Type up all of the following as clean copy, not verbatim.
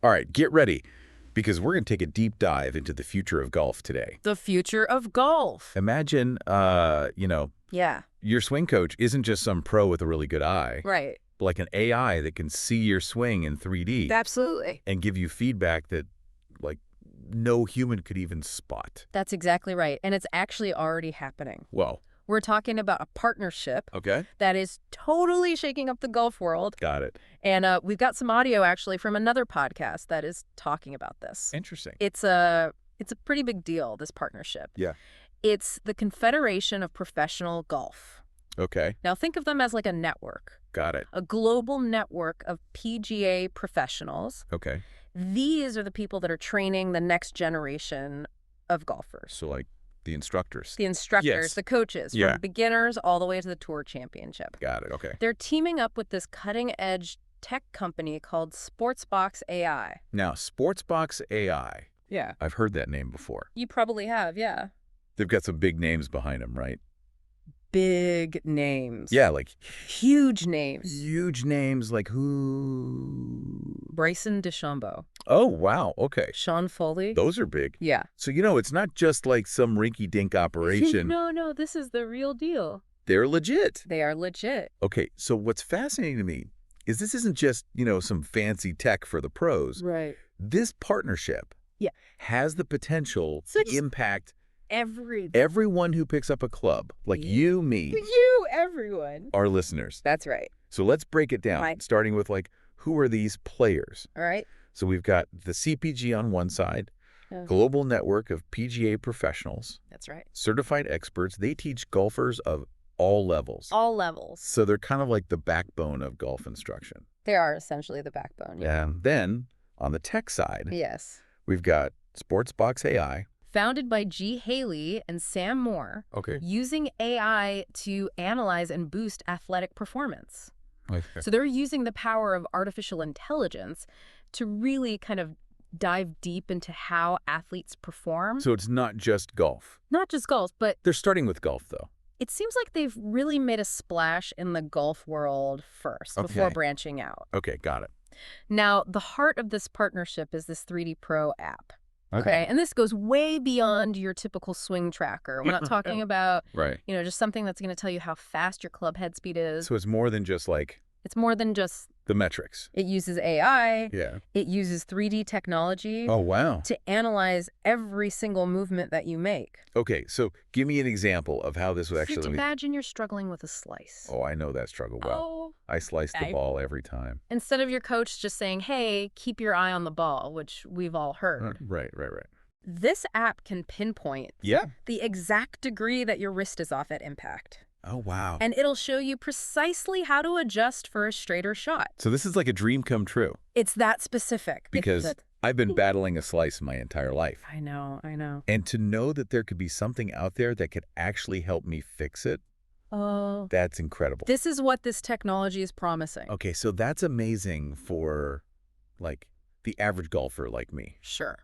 All right, get ready, because we're going to take a deep dive into the future of golf today. The future of golf. Imagine, Yeah. your swing coach isn't just some pro with a really good eye, Right. but like an AI that can see your swing in 3D Absolutely. and give you feedback that, like, no human could even spot. That's exactly right. And it's actually already happening. Whoa. We're talking about a partnership Okay. that is totally shaking up the golf world. Got it. And we've got some audio actually from another podcast that is talking about this. Interesting. It's a pretty big deal, this partnership. Yeah. It's the Confederation of Professional Golf. Okay. Now think of them as like a network, Got it. a global network of PGA professionals. Okay. These are the people that are training the next generation of golfers. So, like, the instructors. The instructors, Yes. the coaches, Yeah. from beginners all the way to the Tour Championship. Got it. Okay. They're teaming up with this cutting-edge tech company called Sportsbox AI. Now, Sportsbox AI. Yeah. I've heard that name before. You probably have, yeah. They've got some big names behind them, right? Big names. Yeah, like Huge names. huge names like who? Bryson DeChambeau. Oh, wow. Okay. Sean Foley. Those are big. Yeah. So, it's not just like some rinky-dink operation. No, this is the real deal. They're legit. They are legit. Okay, so what's fascinating to me is this isn't just, some fancy tech for the pros. Right. This partnership has the potential So to impact Every everyone who picks up a club, like you, me, everyone. our listeners. That's right. So let's break it down, Right. starting with, like, who are these players? All right. So we've got the CPG on one side, Yeah. global network of PGA professionals, That's right. certified experts. They teach golfers of all levels. All levels. So they're kind of like the backbone of golf instruction. They are essentially the backbone. And then on the tech side, Yes. we've got Sportsbox AI. Founded by G. Haley and Sam Moore, Okay. using AI to analyze and boost athletic performance. So they're using the power of artificial intelligence to really kind of dive deep into how athletes perform. So it's not just golf. Not just golf, but They're starting with golf, though. it seems like they've really made a splash in the golf world first before Okay. branching out. Okay, got it. Now, the heart of this partnership is this 3D Pro app. Okay. And this goes way beyond your typical swing tracker. We're not talking about, Right. just something that's going to tell you how fast your club head speed is. So it's more than just, like, It's more than just, the metrics. it uses AI. Yeah. It uses 3D technology Oh, wow. to analyze every single movement that you make. Okay, so give me an example of how this would Just actually... imagine you're struggling with a slice. Oh, I know that struggle well. Oh. I slice the ball every time. Instead of your coach just saying, hey, keep your eye on the ball, which we've all heard. Right. This app can pinpoint Yeah. the exact degree that your wrist is off at impact. Oh, wow. And it'll show you precisely how to adjust for a straighter shot. So this is like a dream come true, It's that specific. because I've been battling a slice my entire life. I know. And to know that there could be something out there that could actually help me fix it, Oh. that's incredible. This is what this technology is promising. Okay, so that's amazing for, like, the average golfer like me. Sure.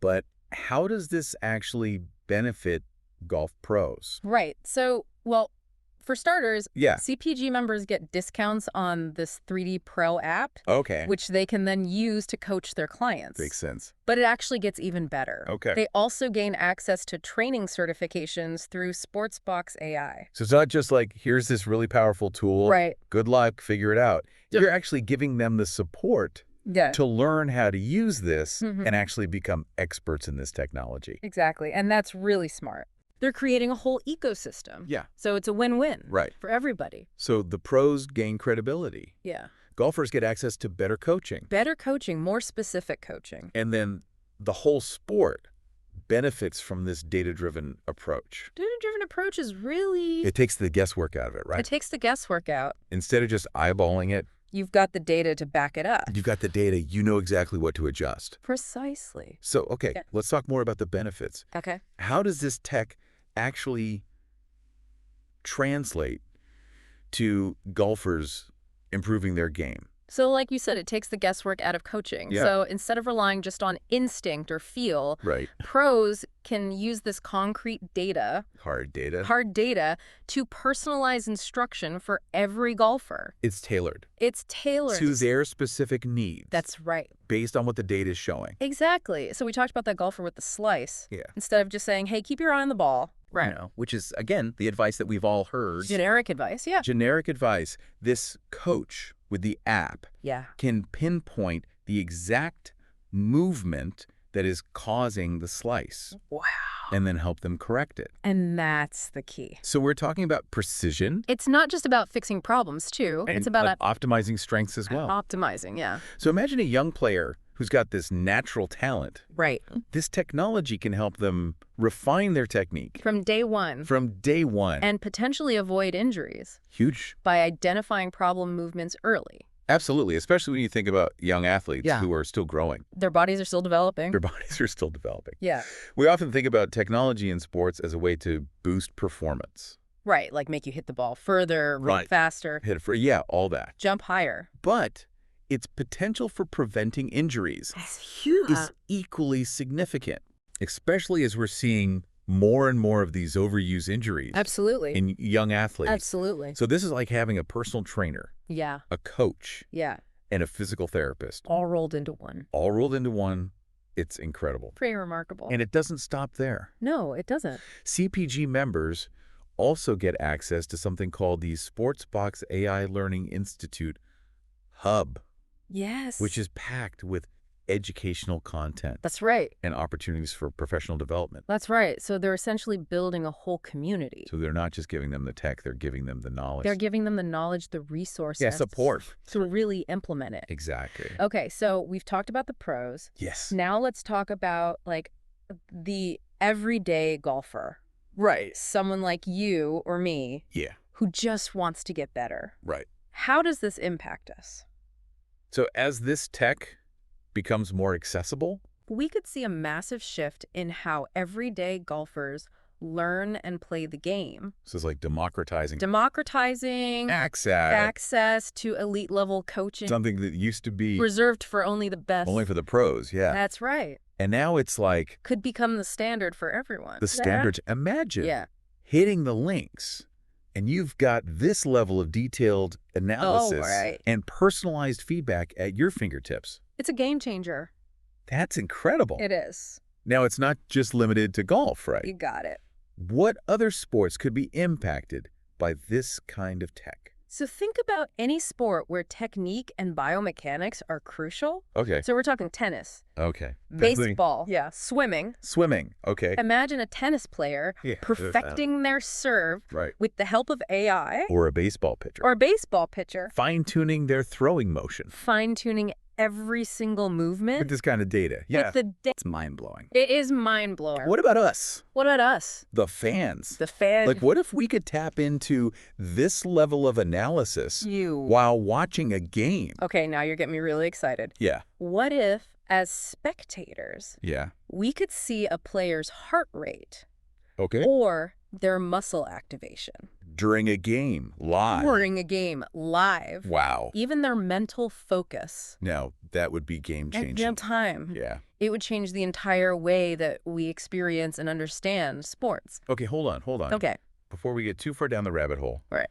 But how does this actually benefit golf pros? Right. So, well, for starters, Yeah. CPG members get discounts on this 3D Pro app, Okay. which they can then use to coach their clients. Makes sense. But it actually gets even better. Okay. They also gain access to training certifications through Sportsbox AI. So it's not just like, here's this really powerful tool. Right. Good luck, figure it out. Yeah. You're actually giving them the support Yeah. to learn how to use this Mhm. and actually become experts in this technology. Exactly. And that's really smart. They're creating a whole ecosystem. Yeah. So it's a win-win. Right. For everybody. So the pros gain credibility. Yeah. Golfers get access to better coaching. Better coaching, more specific coaching. And then the whole sport benefits from this data-driven approach. Data-driven approach is really... It takes the guesswork out of it, right? It takes the guesswork out. Instead of just eyeballing it, You've got the data to back it up. you've got the data, you know exactly what to adjust. Precisely. So, okay, Yeah. let's talk more about the benefits. Okay. How does this tech actually translate to golfers improving their game? So like you said, it takes the guesswork out of coaching. Yeah. So instead of relying just on instinct or feel, Right. pros can use this concrete data, Hard data. hard data, to personalize instruction for every golfer. It's tailored. It's tailored. To their specific needs. That's right. Based on what the data is showing. Exactly. So we talked about that golfer with the slice. Yeah. Instead of just saying, hey, keep your eye on the ball. Right. You know, which is, again, the advice that we've all heard. Generic advice, yeah. Generic advice. This coach with the app Yeah. can pinpoint the exact movement that is causing the slice. Wow. And then help them correct it. And that's the key. So we're talking about precision. It's not just about fixing problems, too. And It's about optimizing strengths as well. optimizing, yeah. So imagine a young player who's got this natural talent. Right. This technology can help them refine their technique. From day one. From day one. And potentially avoid injuries. Huge. By identifying problem movements early. Absolutely, especially when you think about young athletes who are still growing. Their bodies are still developing. Their bodies are still developing. Yeah. We often think about technology in sports as a way to boost performance. Right, like make you hit the ball further, run faster. Hit it for, yeah, all that. Jump higher. But its potential for preventing injuries is equally significant, especially as we're seeing more and more of these overuse injuries. Absolutely. In young athletes. Absolutely. So this is like having a personal trainer. Yeah. A coach. Yeah. And a physical therapist. All rolled into one. All rolled into one. It's incredible. Pretty remarkable. And it doesn't stop there. No, it doesn't. CPG members also get access to something called the Sportsbox AI Learning Institute Hub. Yes. Which is packed with educational content. That's right. And opportunities for professional development. That's right. So they're essentially building a whole community. So they're not just giving them the tech, they're giving them the knowledge. They're giving them the knowledge, the resources. Yeah, support. To really implement it. Exactly. Okay, so we've talked about the pros. Yes. Now let's talk about, like, the everyday golfer. Right. Someone like you or me. Yeah. Who just wants to get better. Right. How does this impact us? So as this tech becomes more accessible, we could see a massive shift in how everyday golfers learn and play the game. So it's like democratizing access to elite level coaching. Something that used to be reserved for only the best. Only for the pros, yeah. That's right. And now it's like could become the standard for everyone. The standard. Imagine hitting the links and you've got this level of detailed analysis and personalized feedback at your fingertips. It's a game changer. That's incredible. It is. Now, it's not just limited to golf, right? You got it. What other sports could be impacted by this kind of tech? So think about any sport where technique and biomechanics are crucial. Okay. So we're talking tennis. Okay. Baseball. Yeah. Swimming. Swimming. Okay. Imagine a tennis player perfecting their serve with the help of AI. Or a baseball pitcher. Fine-tuning their throwing motion. Fine-tuning every single movement. With this kind of data. Yeah. It's mind-blowing. It is mind-blowing. What about us? What about us? The fans. The fans. Like, what if we could tap into this level of analysis while watching a game? Okay, now you're getting me really excited. Yeah. What if, as spectators, we could see a player's heart rate or their muscle activation? During a game, live. Wow. Even their mental focus. Now, that would be game-changing. At real time. Yeah. It would change the entire way that we experience and understand sports. Okay, hold on. Okay. Before we get too far down the rabbit hole. Right.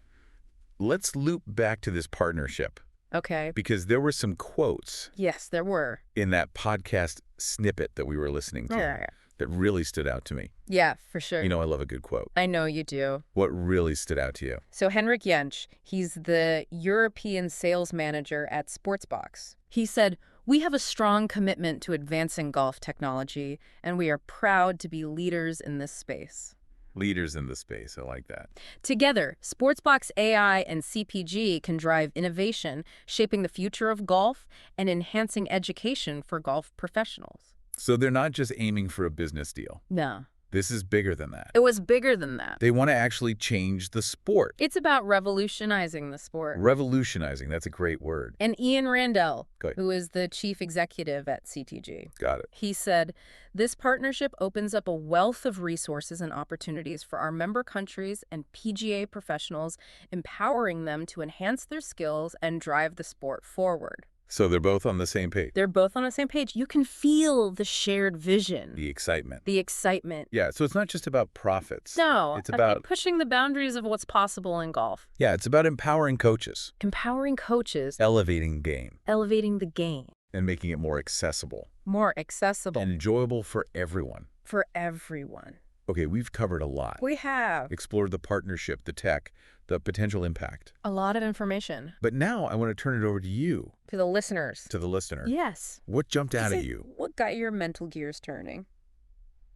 Let's loop back to this partnership. Okay. Because there were some quotes. Yes, there were. In that podcast snippet that we were listening to. That really stood out to me. Yeah, for sure. You know I love a good quote. I know you do. What really stood out to you? So Henrik Jensch, he's the European sales manager at Sportsbox. He said, "We have a strong commitment to advancing golf technology, and we are proud to be leaders in this space." Leaders in the space. I like that. Together, Sportsbox AI and CPG can drive innovation, shaping the future of golf and enhancing education for golf professionals. So they're not just aiming for a business deal. No. This is bigger than that. It was bigger than that. They want to actually change the sport. It's about revolutionizing the sport. Revolutionizing. That's a great word. And Ian Randell, who is the chief executive at CTG. Got it. He said, "This partnership opens up a wealth of resources and opportunities for our member countries and PGA professionals, empowering them to enhance their skills and drive the sport forward." So they're both on the same page. They're both on the same page. You can feel the shared vision. The excitement. The excitement. Yeah, so it's not just about profits. No, It's I about think pushing the boundaries of what's possible in golf. Yeah, it's about empowering coaches, Empowering coaches. elevating the game, Elevating the game. and making it more accessible. More accessible. And enjoyable for everyone. For everyone. Okay, we've covered a lot. We have. Explored the partnership, the tech, the potential impact. A lot of information. But now I want to turn it over to you. To the listeners. To the listener. Yes. What jumped out at you? What got your mental gears turning?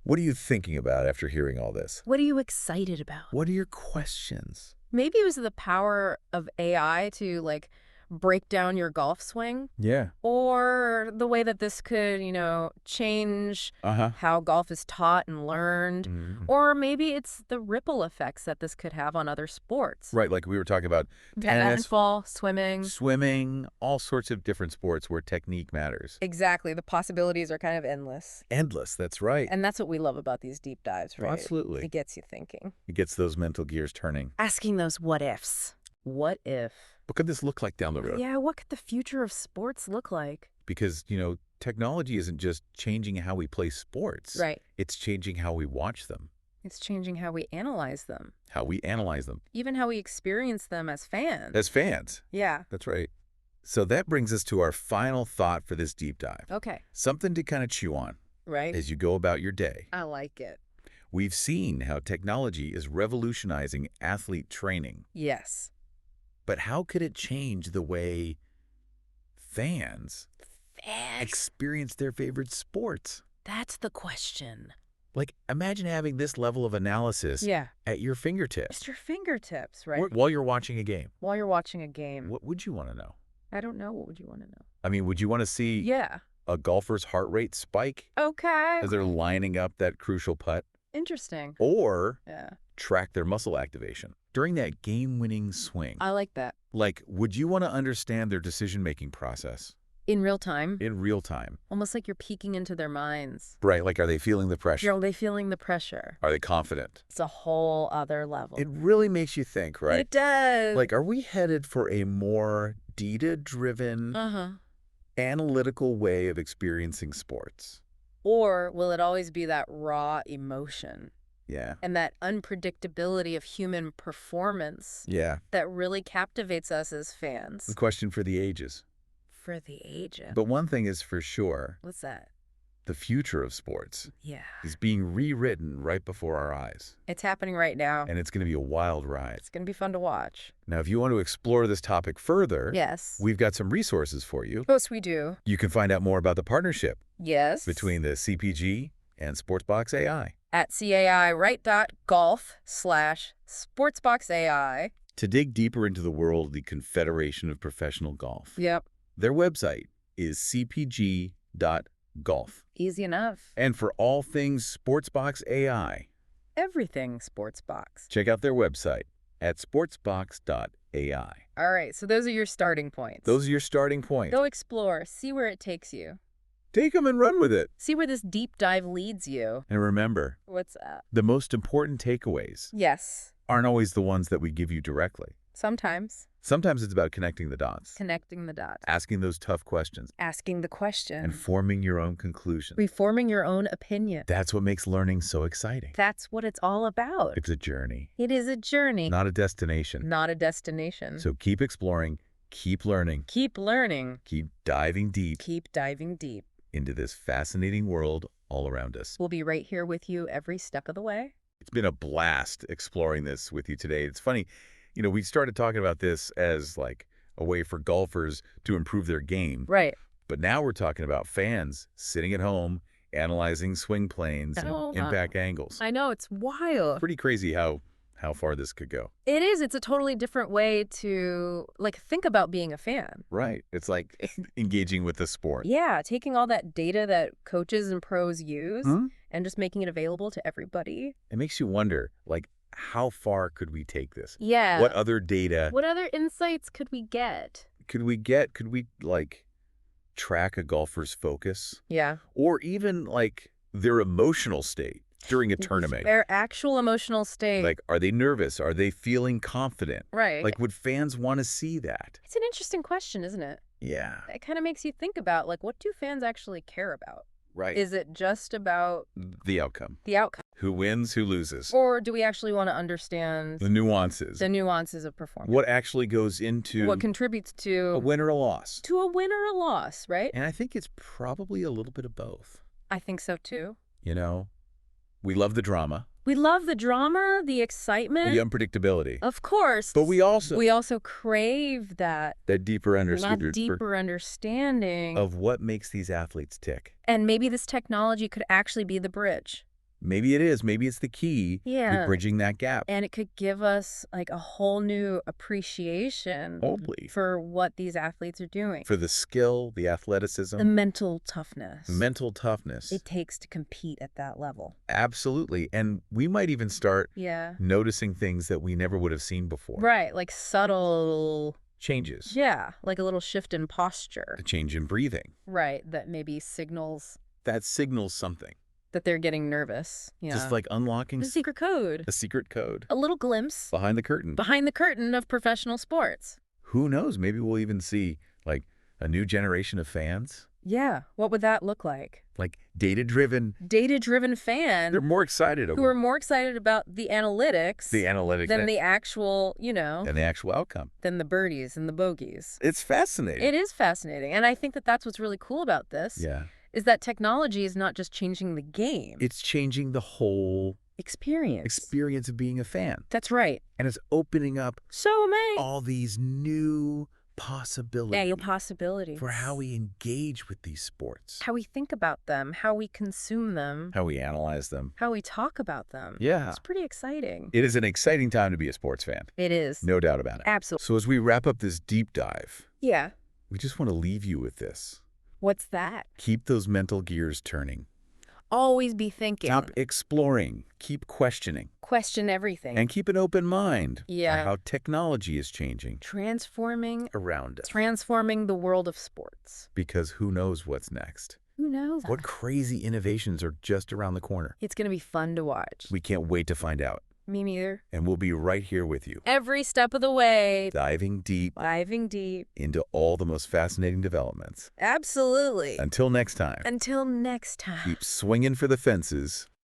What are you thinking about after hearing all this? What are you excited about? What are your questions? Maybe it was the power of AI to, break down your golf swing. Yeah. Or the way that this could, change how golf is taught and learned. Mm-hmm. Or maybe it's the ripple effects that this could have on other sports. Right, like we were talking about tennis, Badminton, swimming, all sorts of different sports where technique matters. Exactly. The possibilities are kind of endless. Endless, that's right. And that's what we love about these deep dives, right? Absolutely. It gets you thinking. It gets those mental gears turning. Asking those what ifs. What if? What could this look like down the road? Yeah, what could the future of sports look like? Because, technology isn't just changing how we play sports. Right. It's changing how we watch them. It's changing how we analyze them. How we analyze them. Even how we experience them as fans. As fans. Yeah. That's right. So that brings us to our final thought for this deep dive. Okay. Something to kind of chew on. Right. As you go about your day. I like it. We've seen how technology is revolutionizing athlete training. Yes. But how could it change the way fans experience their favorite sports? That's the question. Imagine having this level of analysis at your fingertips. It's your fingertips, right? While you're watching a game. While you're watching a game. What would you want to know? I don't know. What would you want to know? I mean, would you want to see a golfer's heart rate spike Okay. as they're lining up that crucial putt? Interesting. Or track their muscle activation during that game-winning swing? I like that. Would you want to understand their decision-making process? In real time? In real time. Almost like you're peeking into their minds. Right, are they feeling the pressure? Are they feeling the pressure? Are they confident? It's a whole other level. It really makes you think, right? It does. Are we headed for a more data-driven, analytical way of experiencing sports? Or will it always be that raw emotion? Yeah. And that unpredictability of human performance that really captivates us as fans. The question for the ages. For the ages. But one thing is for sure. What's that? The future of sports is being rewritten right before our eyes. It's happening right now. And it's going to be a wild ride. It's going to be fun to watch. Now, if you want to explore this topic further, we've got some resources for you. Of course we do. You can find out more about the partnership between the CPG and Sportsbox AI at cairight.golf/sportsboxai to dig deeper into the world of the Confederation of Professional Golf. Yep. Their website is cpg.golf. Easy enough. And for all things Sportsbox AI, everything Sportsbox, check out their website at sportsbox.ai. All right, so those are your starting points. Those are your starting points. Go explore. See where it takes you. Take them and run with it. See where this deep dive leads you. And remember, what's that? The most important takeaways aren't always the ones that we give you directly. Sometimes. Sometimes it's about connecting the dots. Connecting the dots. Asking those tough questions. Asking the question. And forming your own conclusion. Reforming your own opinion. That's what makes learning so exciting. That's what it's all about. It's a journey. It is a journey. Not a destination. Not a destination. So keep exploring, keep learning. Keep learning. Keep diving deep. Keep diving deep. Into this fascinating world all around us. We'll be right here with you every step of the way. It's been a blast exploring this with you today. It's funny, we started talking about this as a way for golfers to improve their game. Right. But now we're talking about fans sitting at home, analyzing swing planes and impact angles. I know, it's wild. Pretty crazy how far this could go. It is. It's a totally different way to think about being a fan. Right. It's like engaging with the sport. Yeah. Taking all that data that coaches and pros use and just making it available to everybody. It makes you wonder, how far could we take this? Yeah. What other data? What other insights could we get? Could we track a golfer's focus? Yeah. Or even their emotional state during a tournament. Their actual emotional state. Are they nervous? Are they feeling confident? Right. Would fans want to see that? It's an interesting question, isn't it? Yeah. It kind of makes you think about, like, what do fans actually care about? Right. Is it just about The outcome. the outcome? Who wins, who loses. Or do we actually want to understand The nuances. of performance? What actually goes into What contributes a win or a loss. to a win or a loss, right? And I think it's probably a little bit of both. I think so, too. You know, we love the drama. We love the drama, the excitement. The unpredictability. Of course. But we also crave that deeper understanding of what makes these athletes tick. And maybe this technology could actually be the bridge. Maybe it is. Maybe it's the key to bridging that gap. And it could give us like a whole new appreciation Totally. for what these athletes are doing. For the skill, the athleticism. The mental toughness. Mental toughness. It takes to compete at that level. Absolutely. And we might even start noticing things that we never would have seen before. Right. Like subtle changes. Yeah. Like a little shift in posture. A change in breathing. Right. That maybe signals. That signals something. That they're getting nervous. Yeah. Just like unlocking the secret code. A secret code. A little glimpse. Behind the curtain. Behind the curtain of professional sports. Who knows? Maybe we'll even see like a new generation of fans. Yeah. What would that look like? Like data-driven fans. They're more excited. Who are more excited about the analytics. Than the actual, Than the actual outcome. Than the birdies and the bogeys. It's fascinating. It is fascinating. And I think that that's what's really cool about this. Yeah. Is that technology is not just changing the game. It's changing the whole experience of being a fan. That's right. And it's opening up so all these new possibilities. Yeah, possibilities. For how we engage with these sports. How we think about them, how we consume them. How we analyze them. How we talk about them. Yeah. It's pretty exciting. It is an exciting time to be a sports fan. It is. No doubt about it. Absolutely. So as we wrap up this deep dive. Yeah. We just want to leave you with this. What's that? Keep those mental gears turning. Always be thinking. Stop exploring. Keep questioning. Question everything. And keep an open mind. Yeah. For how technology is changing. Transforming. Around us. Transforming the world of sports. Because who knows what's next? Who knows? What crazy innovations are just around the corner? It's going to be fun to watch. We can't wait to find out. Me neither. And we'll be right here with you. Every step of the way. Diving deep. Into all the most fascinating developments. Absolutely. Until next time. Keep swinging for the fences.